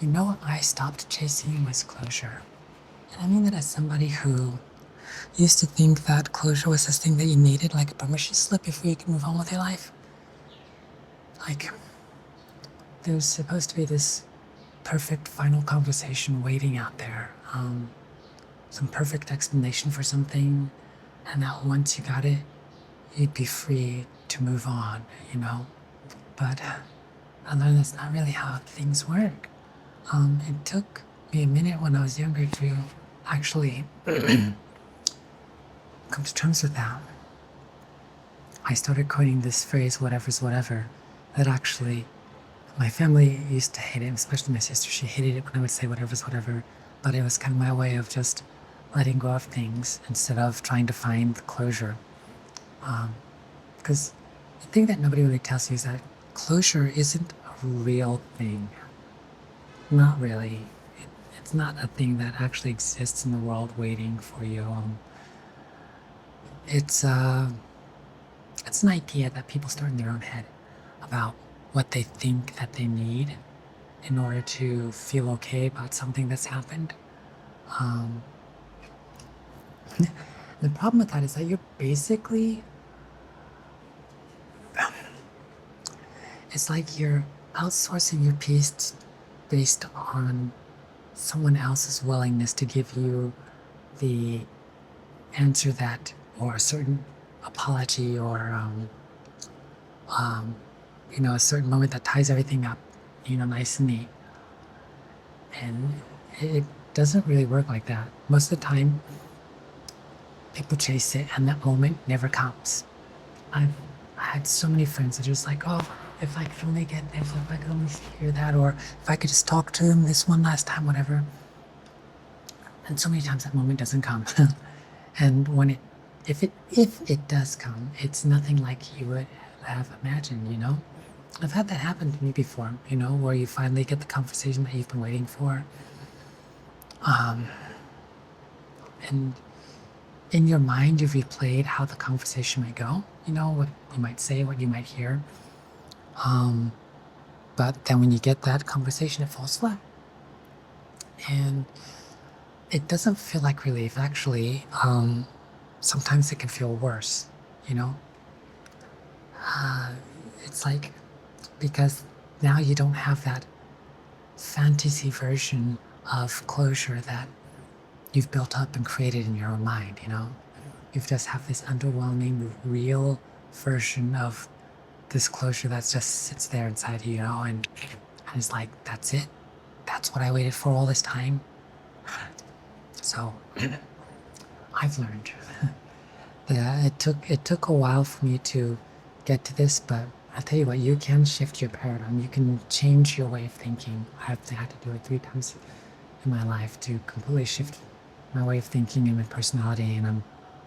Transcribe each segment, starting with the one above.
What I stopped chasing was closure. And I mean that as somebody who used to think that closure was this thing that you needed, like a permission slip before you can move on with your life. Like, there's supposed to be this perfect final conversation waiting out there, some perfect explanation for something, and that once you got it, you'd be free to move on. But I learned that's not really how things work. It took me a minute when I was younger to actually come to terms with that. I started coining this phrase, whatever's whatever, that actually my family used to hate it, especially my sister. She hated it when I would say whatever's whatever, but it was kind of my way of just letting go of things instead of trying to find the closure. Because the thing that nobody really tells you is that closure isn't a real thing. Not really. It's not a thing that actually exists in the world waiting for you. It's an idea that people start in their own head about what they think that they need in order to feel okay about something that's happened. Um, the problem with that is that you're basically, it's like you're outsourcing your peace based on someone else's willingness to give you the answer that, or a certain apology, or a certain moment that ties everything up, nice and neat. And it doesn't really work like that. Most of the time, people chase it, and that moment never comes. I've had so many friends that are just like, oh, if I could only get this, if I could only hear that, or if I could just talk to him this one last time, whatever. And so many times that moment doesn't come. And if it does come, it's nothing like you would have imagined. I've had that happen to me before, where you finally get the conversation that you've been waiting for. And in your mind, you've replayed how the conversation might go, what you might say, what you might hear. But then when you get that conversation, it falls flat. And it doesn't feel like relief. Actually, sometimes it can feel worse, you know? It's like, because now you don't have that fantasy version of closure that you've built up and created in your own mind. You just have this underwhelming, real version of this closure that just sits there inside you, and it's like, that's it. That's what I waited for all this time. So I've learned. Yeah, it took a while for me to get to this, but I'll tell you what, you can shift your paradigm. You can change your way of thinking. Had to do it 3 times in my life to completely shift my way of thinking and my personality, and I'm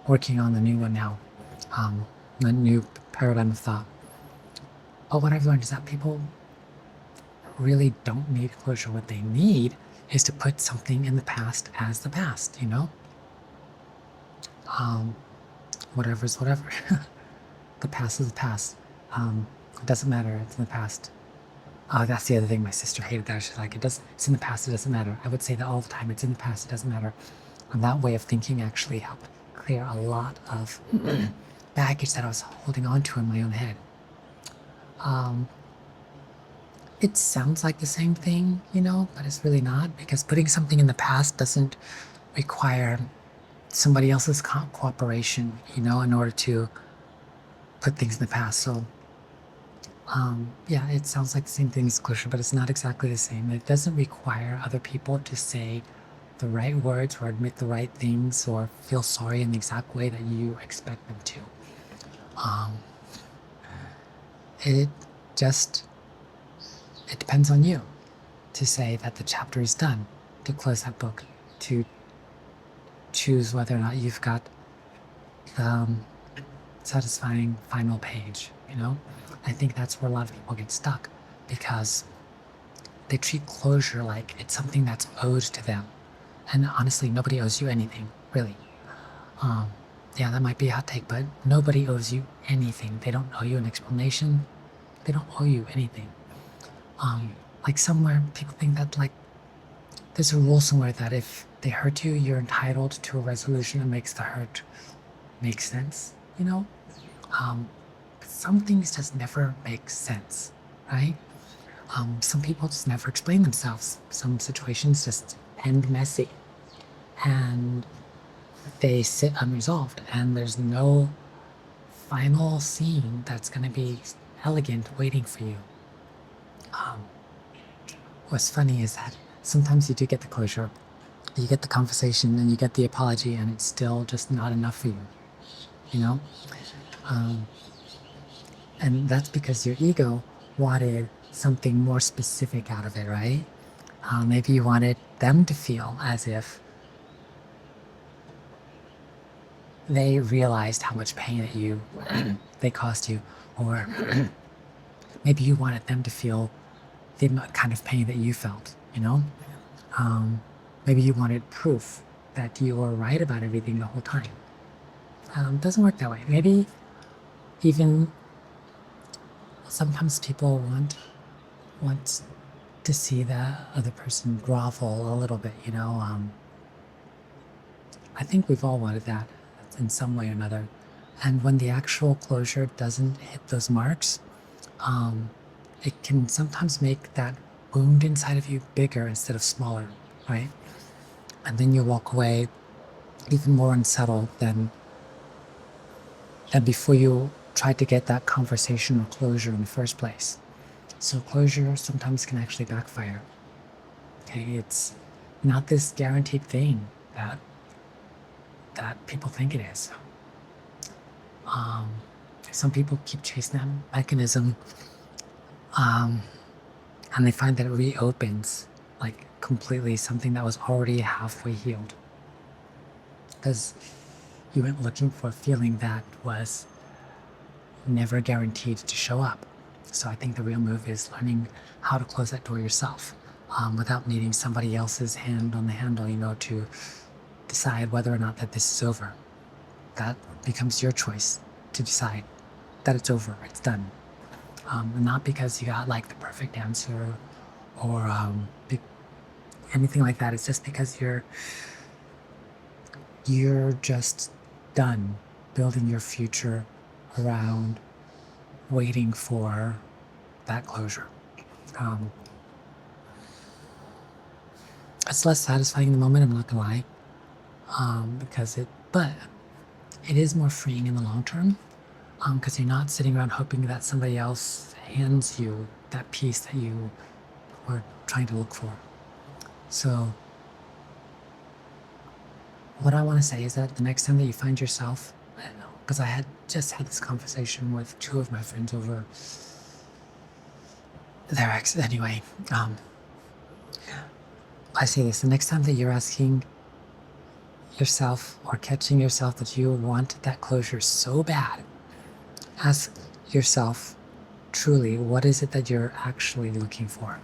working on the new one now, a new paradigm of thought. But what I've learned is that people really don't need closure. What they need is to put something in the past as the past. Whatever's whatever. The past is the past. It doesn't matter. It's in the past. That's the other thing. My sister hated that. She's like, it's in the past. It doesn't matter. I would say that all the time. It's in the past. It doesn't matter. And that way of thinking actually helped clear a lot of baggage that I was holding on to in my own head. It sounds like the same thing, but it's really not, because putting something in the past doesn't require somebody else's cooperation, in order to put things in the past. So, yeah, it sounds like the same thing as closure, but it's not exactly the same. It doesn't require other people to say the right words or admit the right things or feel sorry in the exact way that you expect them to. It depends on you to say that the chapter is done, to close that book, to choose whether or not you've got the satisfying final page. I think that's where a lot of people get stuck, because they treat closure like it's something that's owed to them. And honestly, nobody owes you anything, really. Yeah, that might be a hot take, but nobody owes you anything. They don't owe you an explanation. They don't owe you anything. Like somewhere people think that like there's a rule somewhere that if they hurt you, you're entitled to a resolution that makes the hurt make sense, you know? But some things just never make sense, right? Some people just never explain themselves. Some situations just end messy and they sit unresolved, and there's no final scene that's going to be elegant waiting for you. Um, what's funny is that sometimes you do get the closure, you get the conversation, and you get the apology, and it's still just not enough for you, you know? Um, and that's because your ego wanted something more specific out of it, right? Maybe you wanted them to feel as if they realized how much pain that you they caused you, or maybe you wanted them to feel the kind of pain that you felt. You know, maybe you wanted proof that you were right about everything the whole time. Doesn't work that way. Maybe even sometimes people want to see the other person grovel a little bit. You know, I think we've all wanted that in some way or another. And when the actual closure doesn't hit those marks, um, it can sometimes make that wound inside of you bigger instead of smaller, right? And then you walk away even more unsettled than before you tried to get that conversation or closure in the first place. So closure sometimes can actually backfire. Okay, it's not this guaranteed thing that people think it is. Some people keep chasing that mechanism, and they find that it reopens like completely something that was already halfway healed. Because you went looking for a feeling that was never guaranteed to show up. So I think the real move is learning how to close that door yourself, without needing somebody else's hand on the handle, you know, to decide whether or not that this is over. That becomes your choice to decide that it's over, it's done. Not because you got like the perfect answer or anything like that. It's just because you're just done building your future around waiting for that closure. It's less satisfying in the moment, I'm not gonna lie, but it is more freeing in the long term, because you're not sitting around hoping that somebody else hands you that piece that you were trying to look for. So what I want to say is that the next time that you find yourself, I don't know, because I had just had this conversation with two of my friends over their ex. Anyway, I say this: the next time that you're asking yourself or catching yourself that you want that closure so bad, ask yourself truly, what is it that you're actually looking for?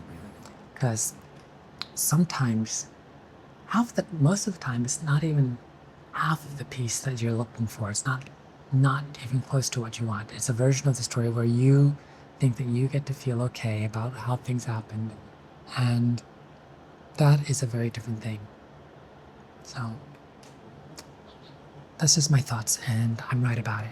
Because sometimes most of the time, it's not even half of the piece that you're looking for. It's not even close to what you want. It's a version of the story where you think that you get to feel okay about how things happened, and that is a very different thing. So that's just my thoughts, and I'm right about it.